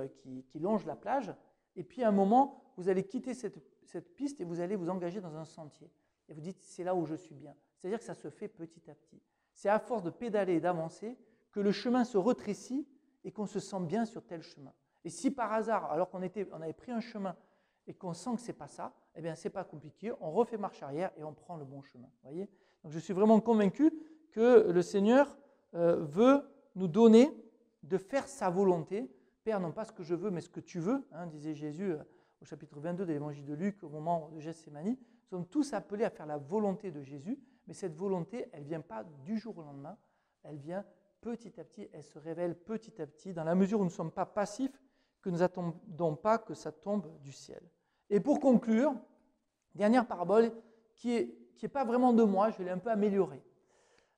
longent la plage. Et puis, à un moment, vous allez quitter cette piste et vous allez vous engager dans un sentier. Et vous dites, c'est là où je suis bien. C'est-à-dire que ça se fait petit à petit. C'est à force de pédaler et d'avancer que le chemin se rétrécit et qu'on se sent bien sur tel chemin. Et si par hasard, alors qu'on avait pris un chemin et qu'on sent que ce n'est pas ça, eh bien, ce n'est pas compliqué, on refait marche arrière et on prend le bon chemin. Voyez ? Donc, je suis vraiment convaincu que le Seigneur veut nous donner de faire sa volonté. Père, non pas ce que je veux, mais ce que tu veux, disait Jésus au chapitre 22 de l'évangile de Luc, au moment de Gethsémani. Nous sommes tous appelés à faire la volonté de Jésus, mais cette volonté, elle ne vient pas du jour au lendemain, elle vient petit à petit, elle se révèle petit à petit, dans la mesure où nous ne sommes pas passifs, que nous n'attendons pas que ça tombe du ciel. Et pour conclure, dernière parabole qui est pas vraiment de moi, je l'ai un peu améliorée.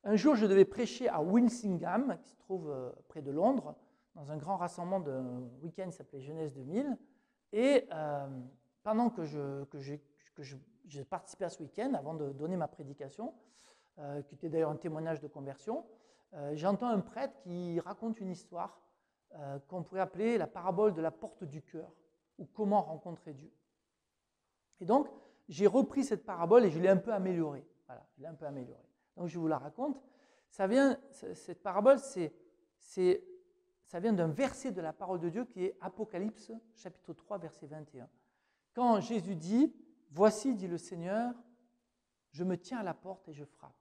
Un jour, je devais prêcher à Winsingham, qui se trouve près de Londres, dans un grand rassemblement de week-end qui s'appelait Jeunesse 2000. Et pendant que j'ai participé à ce week-end, avant de donner ma prédication, qui était d'ailleurs un témoignage de conversion, j'entends un prêtre qui raconte une histoire qu'on pourrait appeler la parabole de la porte du cœur, ou comment rencontrer Dieu. Et donc, j'ai repris cette parabole et je l'ai un peu améliorée. Voilà, je l'ai un peu améliorée. Donc, je vous la raconte. Cette parabole, ça vient d'un verset de la parole de Dieu qui est Apocalypse, chapitre 3, verset 21. Quand Jésus dit, « Voici, dit le Seigneur, je me tiens à la porte et je frappe.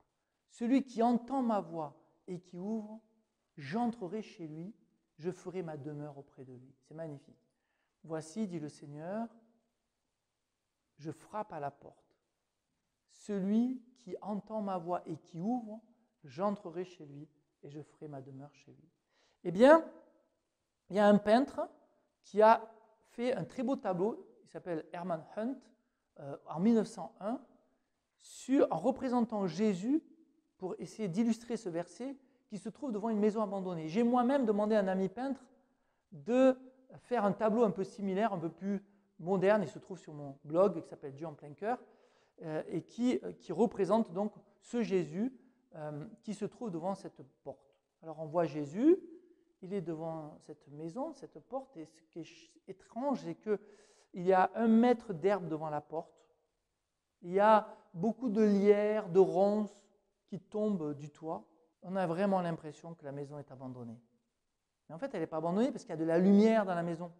Celui qui entend ma voix et qui ouvre, j'entrerai chez lui, je ferai ma demeure auprès de lui. » C'est magnifique. « Voici, dit le Seigneur, je frappe à la porte. Celui qui entend ma voix et qui ouvre, j'entrerai chez lui et je ferai ma demeure chez lui. » Eh bien, il y a un peintre qui a fait un très beau tableau, il s'appelle Herman Hunt, en 1901, en représentant Jésus pour essayer d'illustrer ce verset qui se trouve devant une maison abandonnée. J'ai moi-même demandé à un ami peintre de faire un tableau un peu similaire, un peu plus moderne, il se trouve sur mon blog qui s'appelle Dieu en plein cœur, et qui représente donc ce Jésus qui se trouve devant cette porte. Alors on voit Jésus, il est devant cette maison, cette porte, et ce qui est étrange, c'est qu'il y a 1 mètre d'herbe devant la porte, il y a beaucoup de lierre, de ronces qui tombent du toit. On a vraiment l'impression que la maison est abandonnée. Mais en fait, elle n'est pas abandonnée parce qu'il y a de la lumière dans la maison.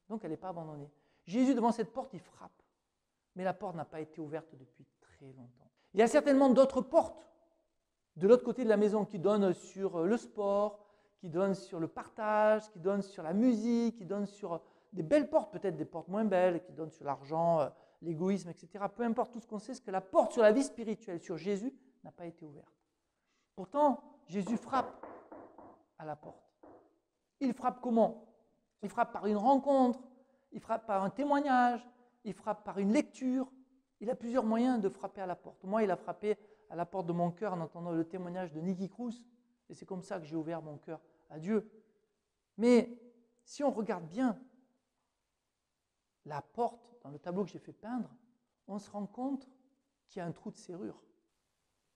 Donc, elle n'est pas abandonnée. Jésus, devant cette porte, il frappe. Mais la porte n'a pas été ouverte depuis très longtemps. Il y a certainement d'autres portes de l'autre côté de la maison qui donnent sur le sport, qui donnent sur le partage, qui donnent sur la musique, qui donnent sur des belles portes, peut-être des portes moins belles, qui donnent sur l'argent, l'égoïsme, etc. Peu importe, tout ce qu'on sait, c'est que la porte sur la vie spirituelle, sur Jésus, n'a pas été ouverte. Pourtant, Jésus frappe à la porte. Il frappe comment? Il frappe par une rencontre, il frappe par un témoignage, il frappe par une lecture. Il a plusieurs moyens de frapper à la porte. Moi, il a frappé à la porte de mon cœur en entendant le témoignage de Nicky Cruz. Et c'est comme ça que j'ai ouvert mon cœur à Dieu. Mais si on regarde bien la porte dans le tableau que j'ai fait peindre, on se rend compte qu'il y a un trou de serrure.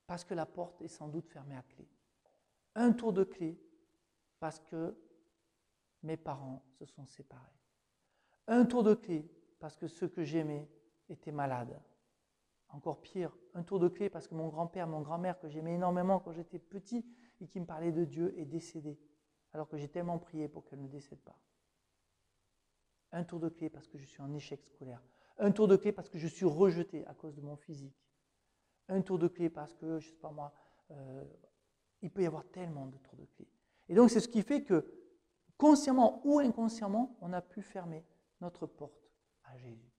Parce que la porte est sans doute fermée à clé. Un tour de clé parce que mes parents se sont séparés. Un tour de clé parce que ceux que j'aimais étaient malades. Encore pire, un tour de clé parce que mon grand-père, mon grand-mère que j'aimais énormément quand j'étais petit et qui me parlait de Dieu est décédé, alors que j'ai tellement prié pour qu'elle ne décède pas. Un tour de clé parce que je suis en échec scolaire. Un tour de clé parce que je suis rejeté à cause de mon physique. Un tour de clé parce que, je ne sais pas moi, il peut y avoir tellement de tours de clé. Et donc c'est ce qui fait que, consciemment ou inconsciemment, on a pu fermer notre porte à Jésus.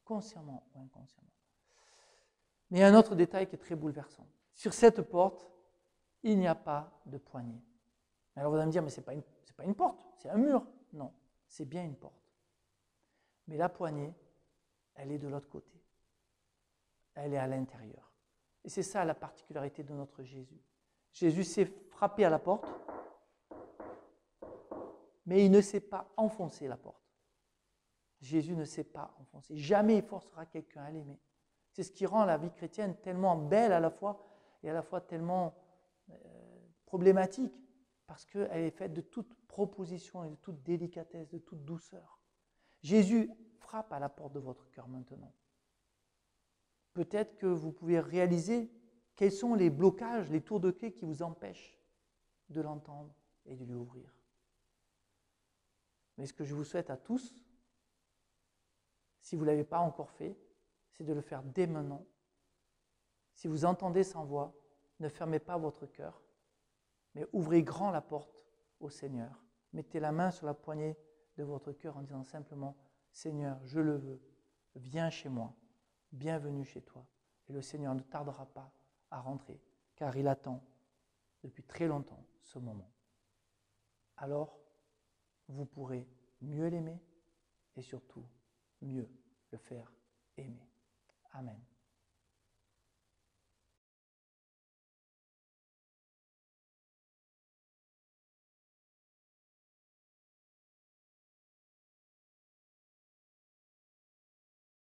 Consciemment ou inconsciemment. Mais il y a un autre détail qui est très bouleversant. Sur cette porte, il n'y a pas de poignée. Alors vous allez me dire, mais ce n'est pas une porte, c'est un mur. Non, c'est bien une porte. Mais la poignée, elle est de l'autre côté. Elle est à l'intérieur. Et c'est ça la particularité de notre Jésus. Jésus s'est frappé à la porte, mais il ne sait pas enfoncer la porte. Jésus ne sait pas enfoncer. Jamais il forcera quelqu'un à l'aimer. C'est ce qui rend la vie chrétienne tellement belle à la fois et à la fois tellement problématique, parce qu'elle est faite de toute proposition et de toute délicatesse, de toute douceur. Jésus frappe à la porte de votre cœur maintenant. Peut-être que vous pouvez réaliser quels sont les blocages, les tours de clé qui vous empêchent de l'entendre et de lui ouvrir. Mais ce que je vous souhaite à tous, si vous ne l'avez pas encore fait, c'est de le faire dès maintenant. Si vous entendez sa voix, ne fermez pas votre cœur, mais ouvrez grand la porte au Seigneur. Mettez la main sur la poignée de votre cœur en disant simplement « Seigneur, je le veux, viens chez moi, bienvenue chez toi. » Et le Seigneur ne tardera pas à rentrer, car il attend depuis très longtemps ce moment. Alors, vous pourrez mieux l'aimer et surtout mieux le faire aimer. Amen.